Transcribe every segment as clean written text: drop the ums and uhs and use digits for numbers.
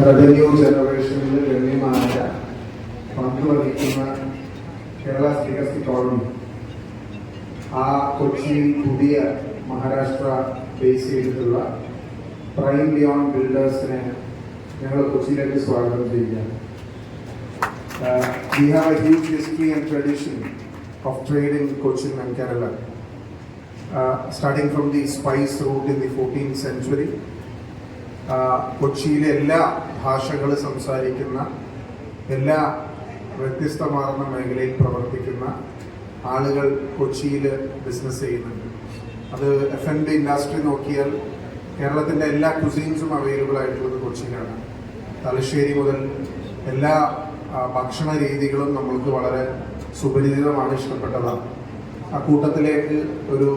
Revenue ജനറേഷനിൽ ഗണ്യമായ പങ്ക് വഹിക്കുന്ന കേരള സ്പീക്കേഴ്സ് കോളനി ആ കൊച്ചിയിൽ പുതിയ മഹാരാഷ്ട്ര ബേസ് ചെയ്തിട്ടുള്ള പ്രൈം ബിയോണ്ട് ബിൽഡേഴ്സിനെ ഞങ്ങൾ കൊച്ചിയിലേക്ക് സ്വാഗതം ചെയ്യുകയാണ്. We have a huge history and tradition of trade in Cochin and Kerala. Starting from the spice route in the 14th century, കൊച്ചിയിലെ എല്ലാ ഭാഷകൾ സംസാരിക്കുന്ന എല്ലാ വ്യത്യസ്തമാർന്ന മേഖലയിൽ പ്രവർത്തിക്കുന്ന ആളുകൾ കൊച്ചിയിൽ ബിസിനസ് ചെയ്യുന്നുണ്ട്. അത് F&B ഇൻഡസ്ട്രി നോക്കിയാൽ കേരളത്തിൻ്റെ എല്ലാ കുസീൻസും അവൈലബിൾ ആയിട്ടുള്ളത് കൊച്ചിയിലാണ്. തലശ്ശേരി മുതൽ എല്ലാ ഭക്ഷണ രീതികളും നമ്മൾക്ക് വളരെ സുപരിചിതമാണ്, ഇഷ്ടപ്പെട്ടതാണ്. ആ കൂട്ടത്തിലേക്ക് ഒരു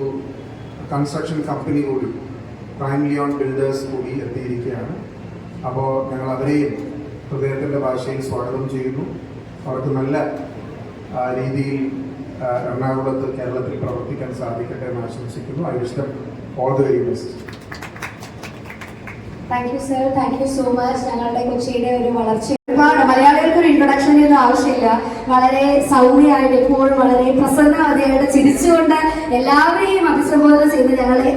കൺസ്ട്രക്ഷൻ കമ്പനി കൂടി പ്രൈം ബിയോണ്ട് ബിൽഡേഴ്സ് കൂടി എത്തിയിരിക്കുകയാണ്. അപ്പോൾ ഞങ്ങൾ അവരെയും ഹൃദയത്തിൻ്റെ ഭാഷയിൽ സ്വാഗതം ചെയ്യുന്നു. അവർക്ക് നല്ല രീതിയിൽ എറണാകുളത്ത് കേരളത്തിൽ പ്രവർത്തിക്കാൻ സാധിക്കട്ടെ എന്ന് ആശംസിക്കുന്നു. I wish them all the very best. Thank you sir, thank you so much. ഞങ്ങളുടെ കൊച്ചിയുടെ ഒരു വളർച്ച ഒരുപാട് മലയാളികൾക്ക് ഒരു ഇൻട്രൊഡക്ഷൻ്റെ ഒന്നും ആവശ്യമില്ല. വളരെ സൗമ്യമായിട്ട് എപ്പോഴും വളരെ പ്രസന്നവതിയായിട്ട് ചിരിച്ചുകൊണ്ട് എല്ലാവരെയും അഭിസംബോധന ചെയ്ത്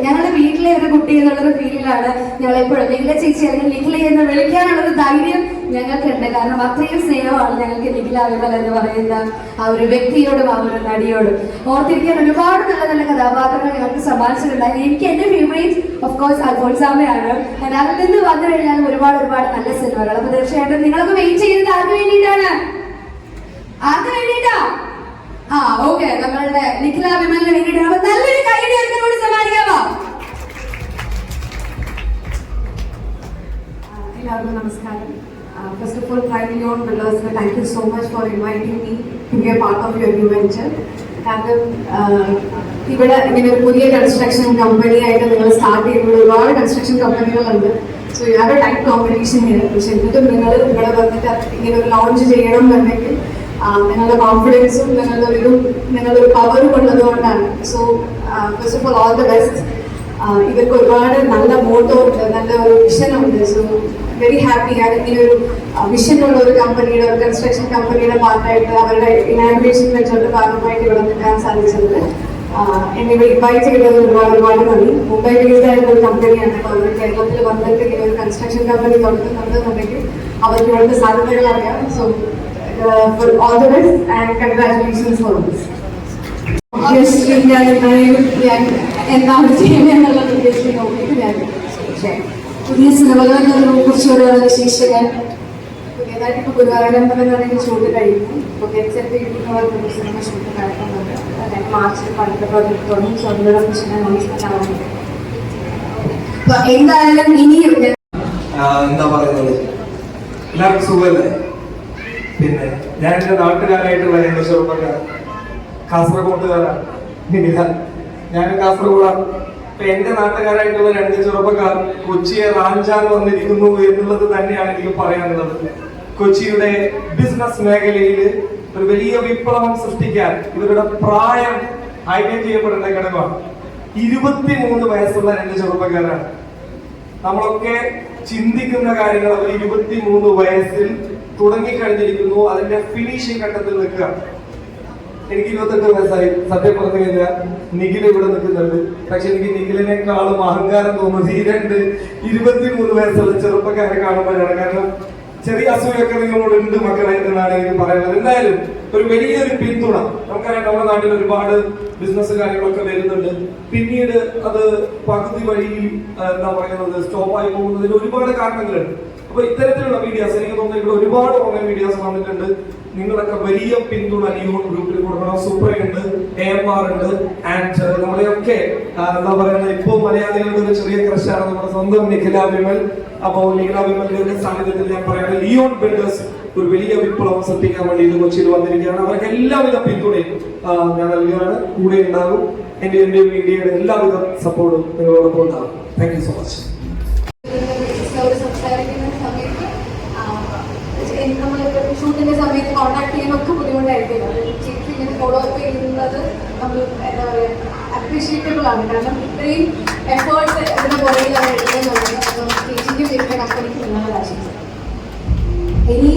ഞങ്ങളുടെ വീട്ടിലെ ഒരു കുട്ടി എന്നുള്ളൊരു ഫീലിലാണ് ഞങ്ങളെപ്പോഴും നിഖില ചേച്ചി അല്ലെങ്കിൽ നിഖില എന്ന് വിളിക്കാനുള്ളൊരു ധൈര്യം ഞങ്ങൾക്കുണ്ട്. കാരണം അത്രയും സ്നേഹമാണ് ഞങ്ങൾക്ക് നിഖില വിമൽ എന്ന് പറയുന്ന ആ ഒരു വ്യക്തിയോടും ആ ഒരു നടിയോടും. ഓർത്തിരിക്കാൻ ഒരുപാട് നല്ല നല്ല കഥാപാത്രങ്ങൾ ഞങ്ങൾക്ക് സമ്മാനിച്ചിട്ടുണ്ടായി. എനിക്ക് എൻ്റെ ഫേവറേറ്റ് ഓഫ് കോഴ്സ് അൽഫോൻസാമയാണ്. അതിൽ നിന്ന് വന്നു കഴിഞ്ഞാൽ ഒരുപാട് നല്ല സിനിമകൾ. അപ്പൊ തീർച്ചയായിട്ടും നിങ്ങളൊക്കെ വെയിറ്റ് ചെയ്യുന്നത് ആർക്ക് വേണ്ടിയിട്ടാണ്? ആർക്ക് വേണ്ടിയിട്ടാ? ഓക്കെ, നമ്മളുടെ നിഖില വിമലിന് വേണ്ടിയിട്ടാണ്. അപ്പൊ നല്ലൊരു കൈയ്യടി അവർക്കോട് സമ്മാനിക്കാമോ? എല്ലാവർക്കും നമസ്കാരം. First of all, Prime Beyond Builders, thank you so much for inviting me to be a part of your new venture. കാരണം ഇവിടെ ഇങ്ങനെ ഒരു പുതിയ കൺസ്ട്രക്ഷൻ കമ്പനി ആയിട്ട് നിങ്ങൾ സ്റ്റാർട്ട് ചെയ്യുമ്പോൾ ഒരുപാട് കൺസ്ട്രക്ഷൻ കമ്പനികളുണ്ട്. So you have a type competition here. പക്ഷെ എന്നിട്ടും നിങ്ങൾ ഇവിടെ വന്നിട്ട് ഇങ്ങനെ ഒരു ലോഞ്ച് ചെയ്യണം എന്നുണ്ടെങ്കിൽ നിങ്ങളുടെ കോൺഫിഡൻസും നിങ്ങളുടെ പവറും ഉള്ളതുകൊണ്ടാണ്. So first of all the best. ഇവർക്ക് ഒരുപാട് നല്ല മോട്ടോ ഉണ്ട്, നല്ല ഒരു വിഷനുണ്ട്. So very happy. ഇങ്ങനെ ഒരു വിഷനുള്ള ഒരു കമ്പനിയുടെ, ഒരു കൺസ്ട്രക്ഷൻ കമ്പനിയുടെ പാർട്ടായിട്ട് അവരുടെ ഇനാഗുറേഷൻ വെച്ചുകൊണ്ട് ഭാഗമായിട്ട് ഇവിടെ നിൽക്കാൻ സാധിച്ചത്. എന്നെ ഇവിടെ ഇൻവൈറ്റ് ചെയ്തത് ഒരുപാട് നന്ദി. മുംബൈ ബേസ്ഡ് ആയിട്ടുള്ള ഒരു കമ്പനിയാണ്. അപ്പോൾ അവർ കേരളത്തിൽ വന്നിട്ട് ഇങ്ങനെ ഒരു കൺസ്ട്രക്ഷൻ കമ്പനി തുടങ്ങുന്നുണ്ടെന്നുണ്ടെങ്കിൽ അവർക്ക് ഇവിടുത്തെ സാധ്യതകൾ അറിയാം. So for all the best and congratulations for this. ഞാൻ എന്താണ് ചെയ്യുന്നതെന്നുള്ള ഉദ്ദേശിച്ച് നോക്കിയിട്ട് ഞാൻ പുതിയ സിനിമകളെ കുറിച്ച് ഒരു വിശേഷങ്ങൾ പുതിയതായിട്ട് ഇപ്പോൾ ഗുരുവായൂരമ്പലം എന്ന് പറയുന്ന ഷൂട്ട് കഴിയുന്നു. ഇപ്പോൾ ഗെറ്റ്സെറ്റ് ഒരു സിനിമ ഷൂട്ട് നടക്കുന്നുണ്ട്. അതായത് മാർച്ചിൽ അടുത്ത പ്രോജക്ട് തുടങ്ങി. സോ അതിലുള്ള പ്രശ്നം നോക്കിയിട്ടാവുന്നുണ്ട്. എന്തായാലും ഇനിയും എന്താ പറയുന്നത്, എല്ലാവർക്കും സുഖമല്ലേ? പിന്നെ ഞാൻ എൻ്റെ നാട്ടുകാരായിട്ടുള്ള എൻ്റെ ചെറുപ്പക്കാർ കാസർഗോട്ടുകാരാണ്. ഞാൻ കാസർഗോഡാണ്. അപ്പൊ എന്റെ നാട്ടുകാരായിട്ടുള്ള 2 ചെറുപ്പക്കാർ കൊച്ചിയെ റാഞ്ചാൻ വന്നിരിക്കുന്നു എന്നുള്ളത് തന്നെയാണ് എനിക്ക് പറയാനുള്ളത്. കൊച്ചിയുടെ ബിസിനസ് മേഖലയിൽ ഒരു വലിയ വിപ്ലവം സൃഷ്ടിക്കാൻ ഇവരുടെ പ്രായം ഹൈലൈറ്റ് ചെയ്യപ്പെടേണ്ട ഘടകമാണ്. 23 വയസ്സുള്ള 2 ചെറുപ്പക്കാരാണ്. നമ്മളൊക്കെ ചിന്തിക്കുന്ന കാര്യങ്ങൾ അവർ 23 വയസ്സിൽ തുടങ്ങിക്കഴിഞ്ഞിരിക്കുന്നു. അതിന്റെ ഫിനിഷിംഗ് ഘട്ടത്തിൽ നിൽക്കുക. എനിക്ക് 28 വയസ്സായി. സത്യം പറഞ്ഞു കഴിഞ്ഞാൽ നിഖിൽ ഇവിടെ നിൽക്കുന്നുണ്ട്. പക്ഷെ എനിക്ക് നിഖിലിനേക്കാളും അഹങ്കാരം തോന്നുന്നത് ഈ 23 വയസ്സുള്ള ചെറുപ്പക്കാരെ കാണുമ്പോഴാണ്. കാരണം ചെറിയ അസൂയൊക്കെ നിങ്ങളോട് ഉണ്ട് മക്കളെ എന്നാണ് എനിക്ക് പറയുന്നത്. എന്തായാലും ഒരു വലിയൊരു പിന്തുണ. നമുക്കറിയാം നമ്മുടെ നാട്ടിൽ ഒരുപാട് ബിസിനസ് കാര്യങ്ങളൊക്കെ വരുന്നുണ്ട്. പിന്നീട് അത് പകുതി വഴിയിൽ എന്താ പറയുന്നത് സ്റ്റോപ്പായി പോകുന്നതിന് ഒരുപാട് കാരണങ്ങളുണ്ട്. അപ്പൊ ഇത്തരത്തിലുള്ള മീഡിയാസ് എനിക്ക് തോന്നുന്നു ഇവിടെ ഒരുപാട് ഓൺലൈൻ മീഡിയാസ് വന്നിട്ടുണ്ട്. നിങ്ങളൊക്കെ വലിയ പിന്തുണ ലിയോൺ ഗ്രൂപ്പിൽ കൊടുക്കണം. സൂപ്പറുണ്ട്, AMR ഉണ്ട്, ആൻഡ് നമ്മളെയൊക്കെ എന്താ പറയുന്നത് ഇപ്പോൾ മലയാളികളുടെ ഒരു ചെറിയ ക്രഷാണ് നമ്മുടെ സ്വന്തം നിഖില വിമൽ. അപ്പോൾ നിഖില വിമലിന്റെ സാന്നിധ്യത്തിൽ ഞാൻ പറയുന്നത് ലിയോൺ ബിൽഡേഴ്സ് ഒരു വലിയ വിപ്ലവം സൃഷ്ടിക്കാൻ വേണ്ടി ഇത് കൊച്ചിയിൽ വന്നിരിക്കുകയാണ്. അവർക്ക് എല്ലാവിധ പിന്തുണയും ഞാൻ നൽകുകയാണ്. കൂടെ ഉണ്ടാകും. എന്റെ മീഡിയയുടെ എല്ലാവിധ സപ്പോർട്ടും നിങ്ങളോടൊപ്പം ഉണ്ടാകും. Thank you so much. ഷൂട്ടിന്റെ സമയത്ത് കോൺടാക്ട് ചെയ്യാനൊക്കെ ബുദ്ധിമുട്ടായിരിക്കും. ചേച്ചി ഇങ്ങനെ ഫോളോ അപ്പ് ചെയ്യുന്നത് നമ്മൾ എന്താ പറയുക അപ്രീഷിയേറ്റബിൾ ആണ്. കാരണം ഇത്രയും എഫേർട്സ് ഇതിന് പുറകിലാണ് എടുക്കുന്നുള്ളത്. അപ്പോൾ ചേച്ചിന്റെ വീട്ടിലെ കമ്പനിക്ക് നിങ്ങളുടെ ആശംസ. ഇനി